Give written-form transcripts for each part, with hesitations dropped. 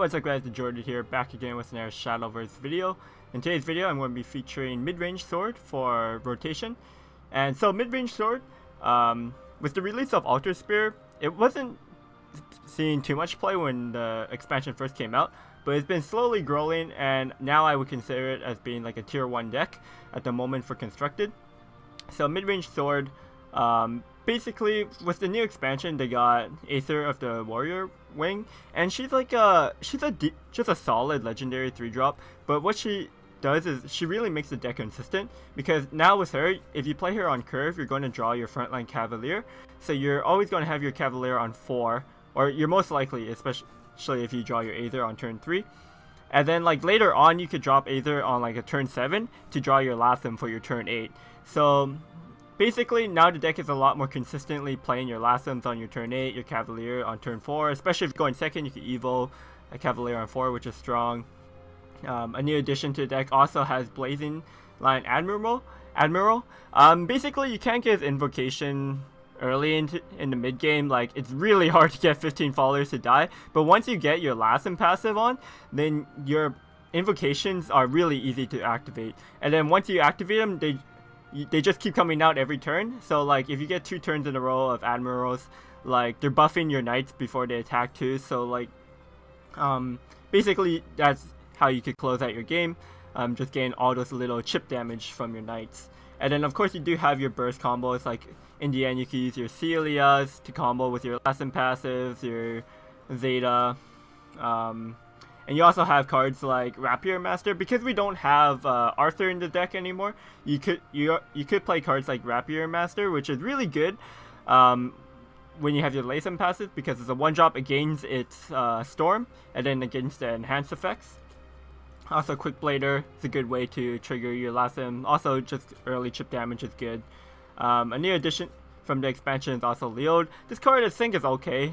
what's up guys, TheJordude here, back again with another Shadowverse video. In today's video I'm going to be featuring Midrange Sword for rotation. And so Midrange Sword, with the release of Altersphere, it wasn't seeing too much play when the expansion first came out, but it's been slowly growing, and now I would consider it as being like a tier 1 deck at the moment for constructed. So Midrange Sword, basically with the new expansion they got Aether of the Warrior Wing, and she's like just a solid legendary 3-drop, but what she does is she really makes the deck consistent, because now with her, if you play her on curve, you're going to draw your frontline Cavalier, so you're always going to have your Cavalier on 4, or you're most likely, especially if you draw your Aether on turn 3. And then like later on you could drop Aether on like a turn 7 to draw your Latham for your turn 8. So basically now the deck is a lot more consistently playing your Lathams on your turn 8, your Cavalier on turn 4, especially if you're going second you can Evo a Cavalier on 4, which is strong. A new addition to the deck also has Blazing Lion Admiral. Basically you can't get his invocation early in the mid game. Like, it's really hard to get 15 followers to die, but once you get your Latham passive on, then your invocations are really easy to activate, and then once you activate them, they just keep coming out every turn. So like if you get 2 turns in a row of admirals, like they're buffing your knights before they attack too, so like basically that's how you could close out your game, just getting all those little chip damage from your knights. And then of course you do have your burst combos, like in the end you can use your Celias to combo with your Lesson passives, your Zeta, and you also have cards like Rapier Master. Because we don't have Arthur in the deck anymore, you could play cards like Rapier Master, which is really good when you have your Lesson passive, because it's a 1-drop against its Storm and then against the enhanced effects. Also, Quick Blader is a good way to trigger your Latham. Also, just early chip damage is good. A new addition from the expansion is also Leod. This card I think is okay.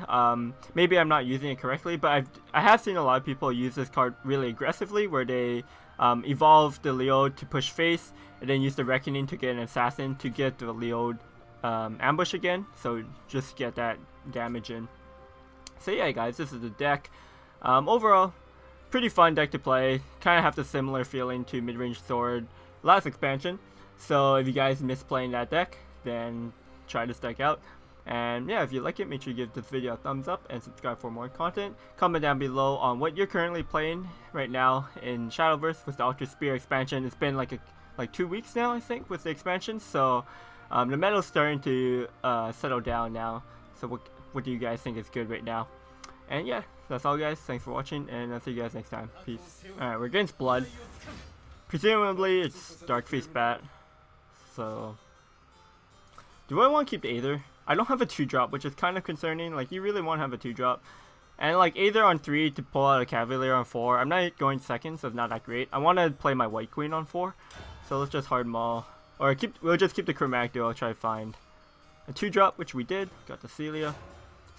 Maybe I'm not using it correctly, but I have seen a lot of people use this card really aggressively, where they evolve the Leod to push face, and then use the Reckoning to get an Assassin to get the Leod ambush again. So just get that damage in. So yeah guys, this is the deck. Overall, pretty fun deck to play. Kind of have the similar feeling to Midrange Sword last expansion. So if you guys miss playing that deck, then try this deck out. And yeah, if you like it, make sure you give this video a thumbs up and subscribe for more content. Comment down below on what you're currently playing right now in Shadowverse with the Altersphere expansion. It's been like 2 weeks now, I think, with the expansion. So the meta's starting to settle down now. So what do you guys think is good right now? And yeah, that's all guys. Thanks for watching, and I'll see you guys next time. Peace. Alright, we're against Blood. Presumably it's Darkface Bat. So do I want to keep the Aether? I don't have a 2-drop, which is kind of concerning. Like, you really want to have a 2-drop. And like Aether on 3 to pull out a Cavalier on 4. I'm not going second, so it's not that great. I want to play my White Queen on 4. So let's just hard maul. Or we'll just keep the Chromatic Duo. I'll try to find a 2-drop, which we did. Got the Celia.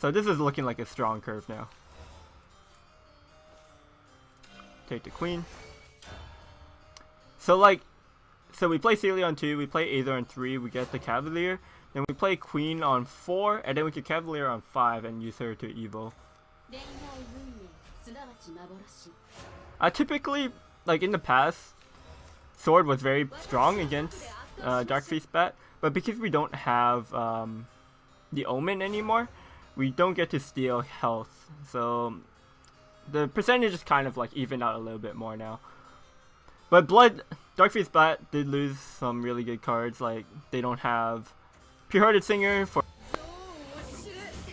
So this is looking like a strong curve now. Take the Queen. So we play Celia on 2, we play Aether on 3, we get the Cavalier, then we play Queen on 4, and then we get Cavalier on 5 and use her to Evo. Typically, like in the past, Sword was very strong against Darkface Bat, but because we don't have the Omen anymore, we don't get to steal health, so the percentage is kind of like even out a little bit more now. But Darkface Bat did lose some really good cards. Like, they don't have Pure-Hearted Singer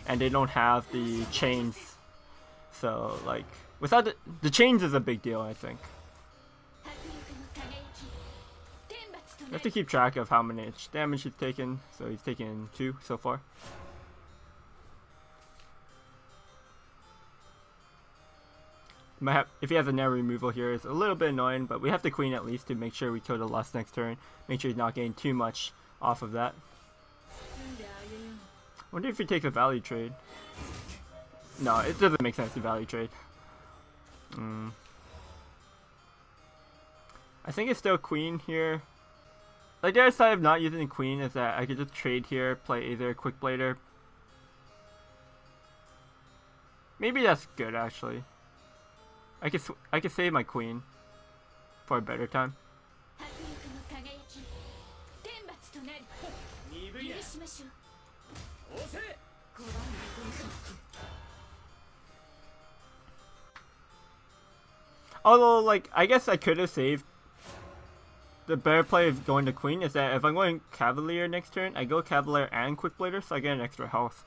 and they don't have the chains. So like without the chains is a big deal, I think. You have to keep track of how much damage he's taken. So he's taken 2 so far. If he has a narrow removal here, it's a little bit annoying, but we have the Queen at least to make sure we kill the Lust next turn. Make sure he's not getting too much off of that. Wonder if he takes a value trade. No, it doesn't make sense to value trade. I think it's still Queen here. Like, the other side of not using the Queen is that I could just trade here, play either Quick Blader. Maybe that's good, actually. I could save my queen for a better time. Although, like, I guess I could have saved. The better play of going to queen is that if I'm going cavalier next turn, I go cavalier and quick blader, so I get an extra health.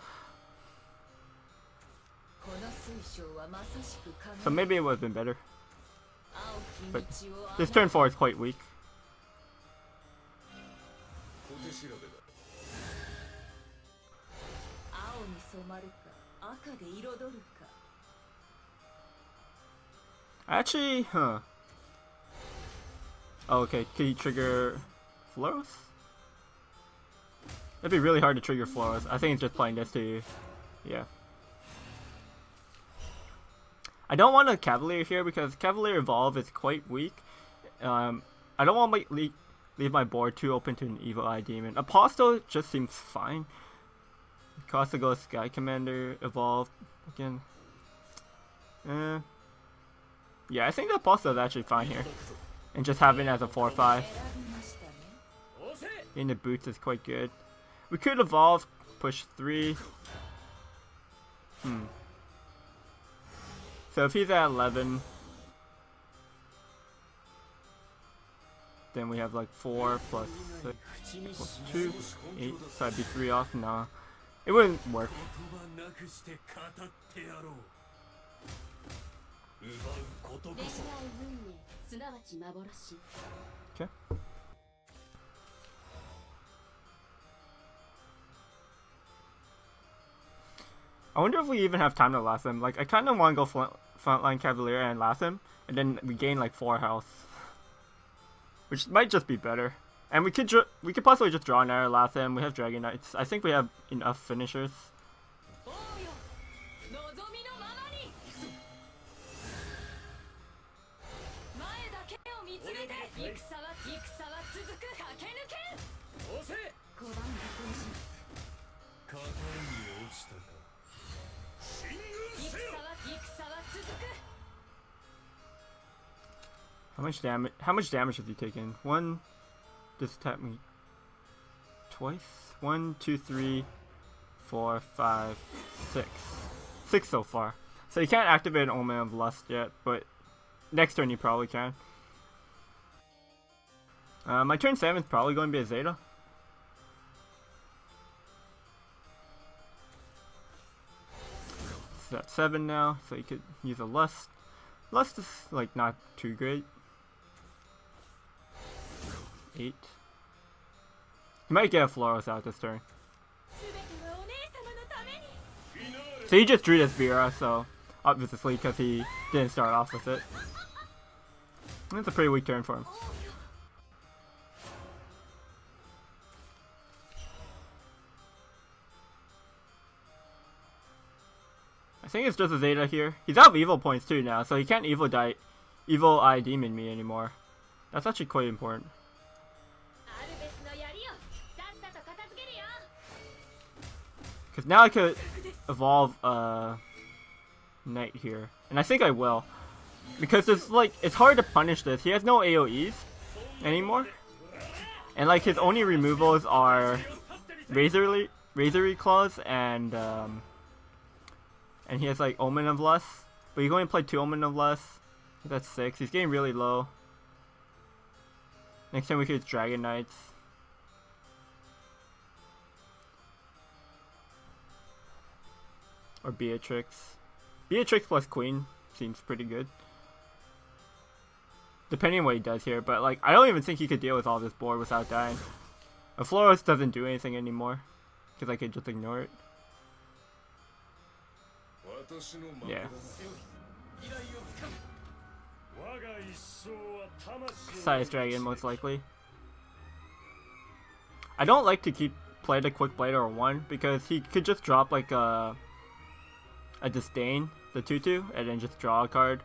So maybe it would have been better. But this turn 4 is quite weak. Actually, huh. Oh, okay, can you trigger Floros? It'd be really hard to trigger Floros. I think it's just playing this to, yeah. I don't want a Cavalier here because Cavalier Evolve is quite weak. I don't want to leave my board too open to an Evil Eye Demon. Apostle just seems fine. Costa goes Sky Commander, Evolve again. Yeah, I think the Apostle is actually fine here. And just having it as a 4-5. In the boots is quite good. We could evolve, push 3. So if he's at 11, then we have like 4 plus 6 plus 2, 8. So I'd be 3 off. Nah, it wouldn't work. Okay. I wonder if we even have time to last him. Like, I kind of want to go frontline Cavalier and last him, and then we gain like 4 health, which might just be better. And we could possibly just draw an arrow last him. We have Dragon Knights. I think we have enough finishers. How much damage have you taken? 1, just tap me twice. 1, 2, 3, 4, 5, 6. 6 so far. So you can't activate an Omen of Lust yet, but next turn you probably can. My turn 7 is probably going to be a Zeta. It's at 7 now, so you could use a Lust. Lust is like not too great. 8. He might get a Floros out this turn. So he just drew this Vera, so obviously because he didn't start off with it. That's a pretty weak turn for him. I think it's just a Zeta here. He's out of evil points too now, so he can't evil eye demon me anymore. That's actually quite important. Because now I could evolve Knight here. And I think I will. Because it's hard to punish this. He has no AoEs anymore. And like his only removals are Razory Claws and he has like Omen of Lust. But he's going to play 2 Omen of Lust. That's 6. He's getting really low. Next time we could Dragon Knights. Or Beatrix. Beatrix plus Queen seems pretty good. Depending on what he does here, but like I don't even think he could deal with all this board without dying. A Floros doesn't do anything anymore. Because I could just ignore it. Yeah. Size Dragon most likely. I don't like to play the Quick Blader or 1 because he could just drop like a Disdain, the 2/2, and then just draw a card.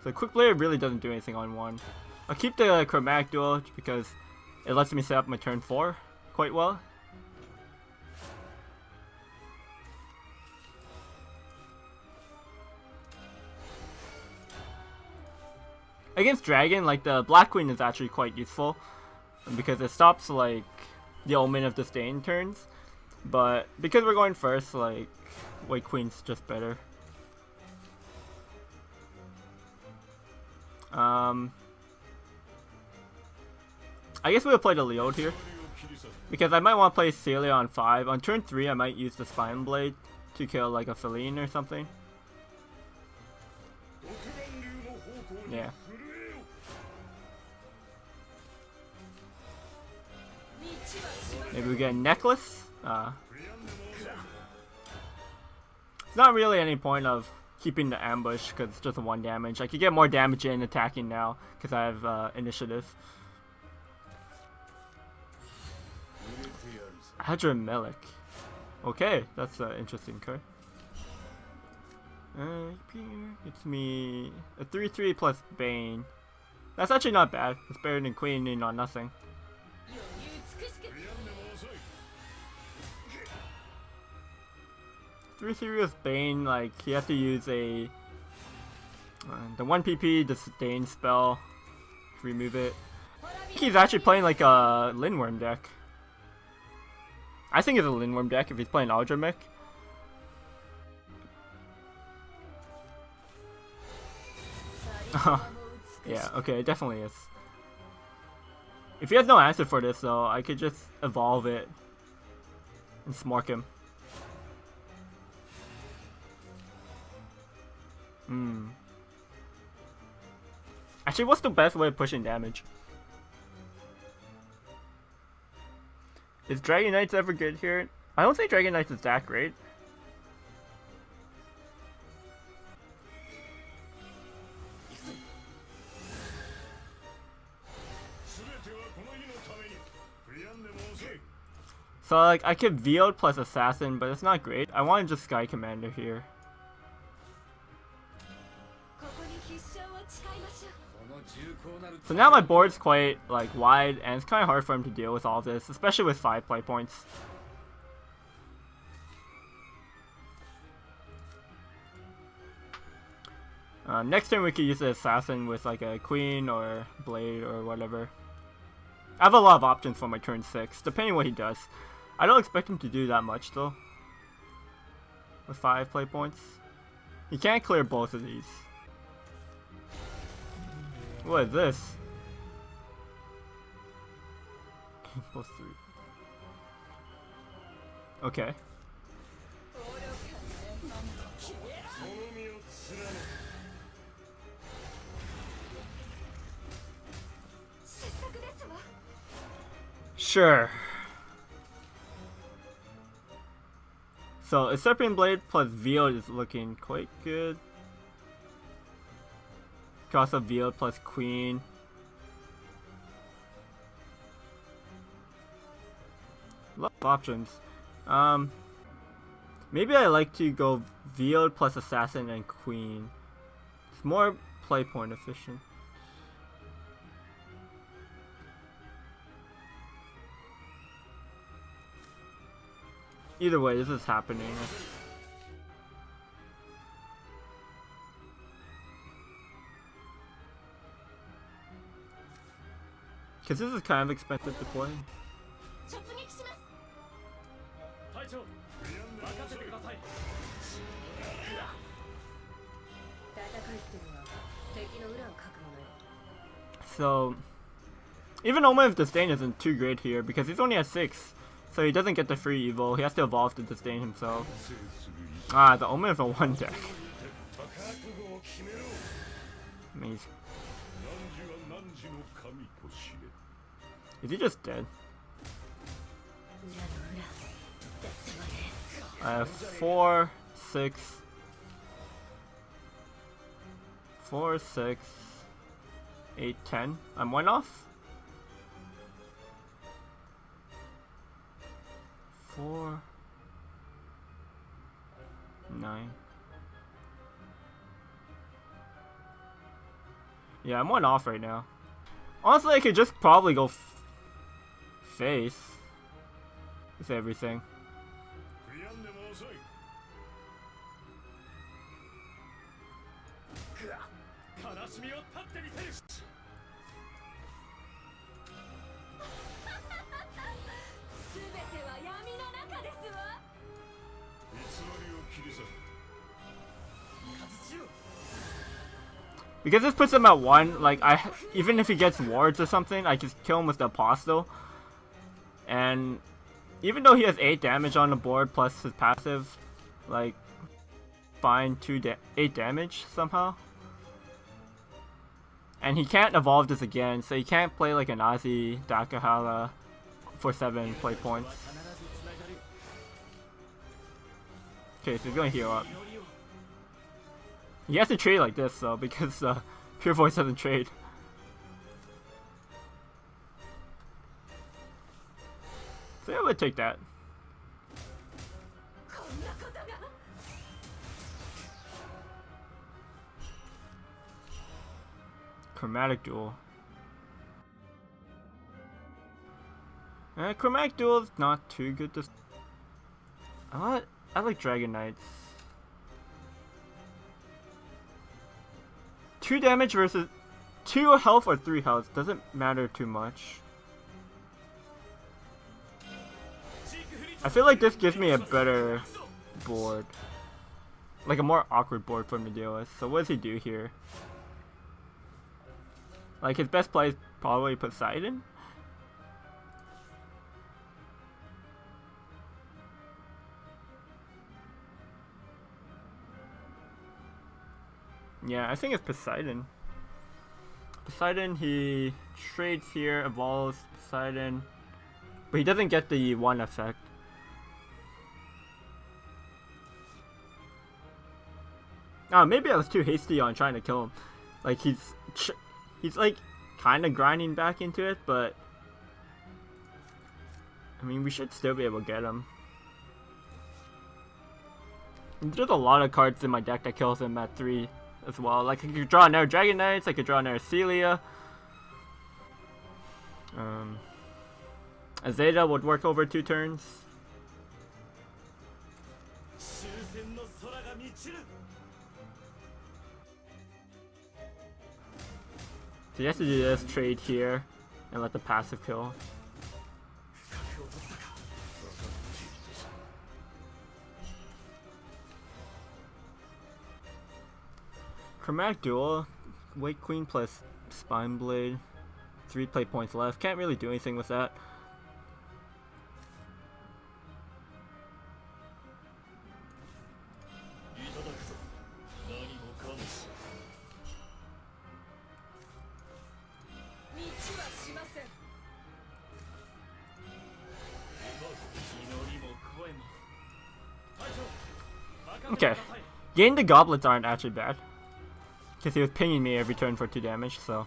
So Quick Blader really doesn't do anything on 1. I'll keep the Chromatic Duel because it lets me set up my turn 4 quite well. Against Dragon, like the Black Queen is actually quite useful because it stops like the Omen of Disdain turns. But because we're going first, like White Queen's just better. I guess we'll play the Leod here because I might want to play Celia on 5. On turn 3, I might use the Spine Blade to kill like a Feline or something. Yeah. Maybe we get a Necklace. It's not really any point of keeping the ambush because it's just a 1 damage. I could get more damage in attacking now because I have initiative. Hadra Okay, that's an interesting card. It's me a 3/3 plus Bane. That's actually not bad. It's better than Queening on nothing. 3/3 with Bane, like you have to use a the 1 PP Disdain spell to remove it. I think he's actually playing like a Lindworm deck. I think it's a Lindworm deck if he's playing Aldramech. Yeah, okay, it definitely is. If he has no answer for this though, I could just evolve it and smork him. Actually, what's the best way of pushing damage? Is Dragon Knights ever good here? I don't think Dragon Knights is that great. So like I could Veiled plus Assassin, but it's not great. I want just Sky Commander here. So now my board's quite like wide, and it's kind of hard for him to deal with all this, especially with 5 play points. Next turn we could use the Assassin with like a Queen or Blade or whatever. I have a lot of options for my turn 6, depending what he does. I don't expect him to do that much though. With 5 play points. He can't clear both of these. What is this? Plus 3. Okay. Sure. So a Serpent Blade plus Veiled is looking quite good. Cross of Veiled plus Queen. A lot of options. Maybe I like to go Veiled plus Assassin and Queen. It's more play point efficient. Either way, this is happening. Because this is kind of expensive to play. So, even Omen of Disdain isn't too great here because he's only at 6. So he doesn't get the free evil, he has to evolve to Disdain himself. Ah, the Omen of a 1 deck. Amazing. Is he just dead? I have 4, 6, 4, 6, 8, 10. I'm 1 off? 4, 9. Yeah, I'm 1 off right now. Honestly, I could just probably go face with everything. Because this puts him at 1, like, even if he gets wards or something, I just kill him with the Apostle. And even though he has 8 damage on the board plus his passive, like, fine, 8 damage somehow. And he can't evolve this again, so he can't play like an Nazi Dakahala for 7 play points. Okay, so he's gonna heal up. He has to trade like this though, because Pure Voice doesn't trade. So I would take that. Chromatic Duel. Chromatic Duel is not too good to... I like Dragon Knights. 2 damage versus 2 health or 3 health doesn't matter too much. I feel like this gives me a better board. Like a more awkward board for him to deal with. So what does he do here? Like his best play is probably Poseidon? Yeah, I think it's Poseidon. Poseidon, he trades here, evolves Poseidon, but he doesn't get the 1 effect. Oh, maybe I was too hasty on trying to kill him. Like he's like kind of grinding back into it, but I mean we should still be able to get him. There's a lot of cards in my deck that kills him at 3. As well. Like I could draw another Dragon Knights, I could draw another Celia. A Zeta would work over 2 turns. So he has to do this, trade here, and let the passive kill. Chromatic Duel, White Queen plus Spine Blade, 3 play points left. Can't really do anything with that. Okay, getting the goblets aren't actually bad. Because he was pinging me every turn for 2 damage, so.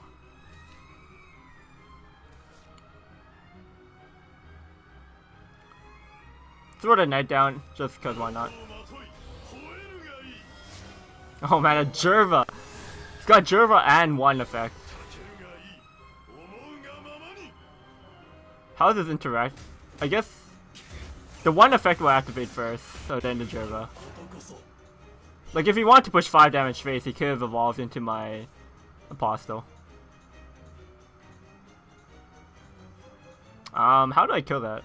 Throw the knight down, just because why not? Oh man, a Jerva! He's got Jerva and 1 effect. How does this interact? I guess the 1 effect will activate first, so then the Jerva. Like, if he wanted to push 5 damage face, he could have evolved into my Apostle. How do I kill that?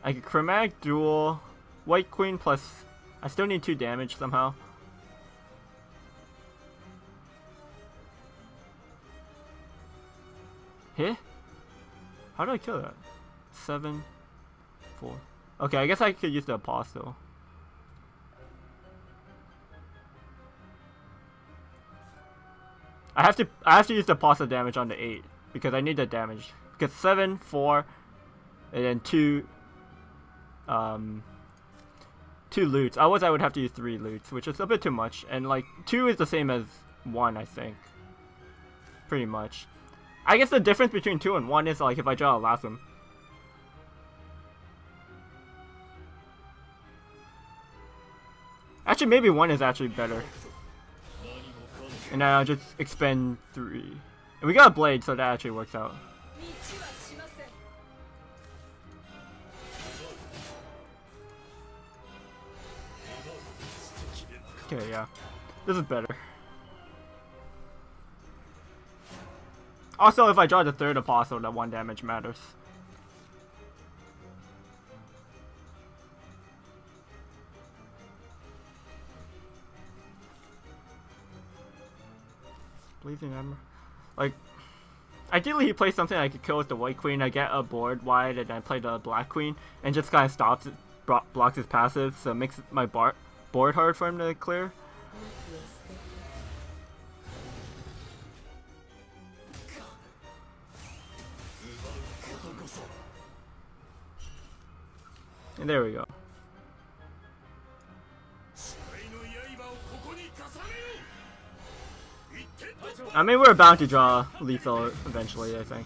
I could Chromatic Duel, White Queen plus... I still need 2 damage somehow. Hit? How do I kill that? 7, 4... Okay, I guess I could use the Apostle. I have to use the Apostle damage on the 8 because I need the damage. Because 7, 4, and then 2 loots. Otherwise I would have to use 3 loots, which is a bit too much. And like 2 is the same as 1, I think. Pretty much. I guess the difference between 2 and 1 is like if I draw a Latham. Actually, maybe 1 is actually better. And then I'll just expend 3. And we got a Blade, so that actually works out. Okay, yeah. This is better. Also, if I draw the 3rd Apostle, that 1 damage matters. Elysian Admiral. Like, ideally he plays something I could kill with the White Queen. I get a board wide and I play the Black Queen and just kind of stops it, blocks his passive, so it makes my board hard for him to clear. And there we go. I mean, we're bound to draw lethal eventually, I think.